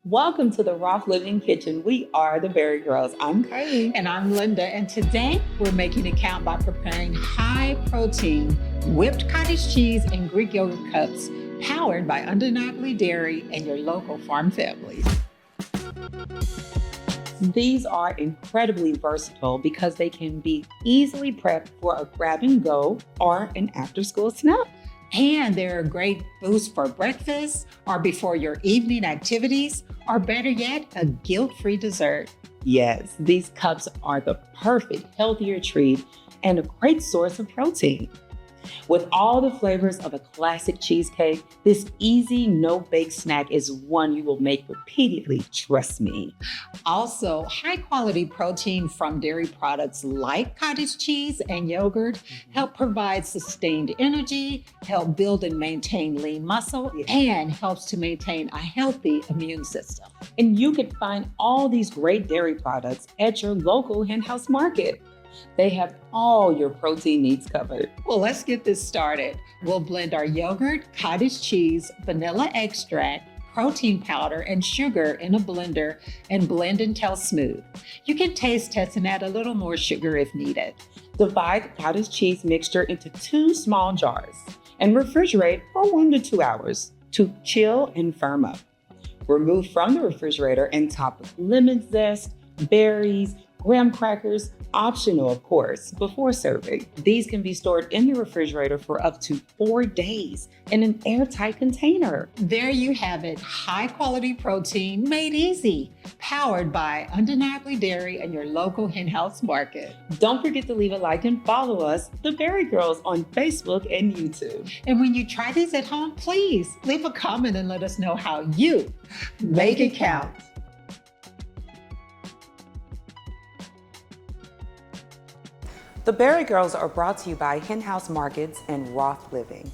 Welcome to the Roth Living Kitchen. We are the BariGirls. I'm Kylie. And I'm Linda. And today we're making it count by preparing high protein whipped cottage cheese and Greek yogurt cups powered by Undeniably Dairy and your local farm families. These are incredibly versatile because they can be easily prepped for a grab and go or an after school snack. And they're a great boost for breakfast or before your evening activities, or better yet, a guilt-free dessert. Yes, these cups are the perfect healthier treat and a great source of protein. With all the flavors of a classic cheesecake, this easy, no-bake snack is one you will make repeatedly, trust me. Also, high-quality protein from dairy products like cottage cheese and yogurt help provide sustained energy, help build and maintain lean muscle, and helps to maintain a healthy immune system. And you can find all these great dairy products at your local henhouse market. They have all your protein needs covered. Well, let's get this started. We'll blend our yogurt, cottage cheese, vanilla extract, protein powder, and sugar in a blender and blend until smooth. You can taste test and add a little more sugar if needed. Divide the cottage cheese mixture into 2 small jars and refrigerate for 1 to 2 hours to chill and firm up. Remove from the refrigerator and top with lemon zest, berries, graham crackers, optional of course, before serving. These can be stored in the refrigerator for up to 4 days in an airtight container. There you have it, high quality protein made easy, powered by Undeniably Dairy and your local henhouse market. Don't forget to leave a like and follow us, the BariGirls, on Facebook and YouTube. And when you try these at home, please leave a comment and let us know how you make it count. The BariGirls are brought to you by Henhouse Markets and Roth Living.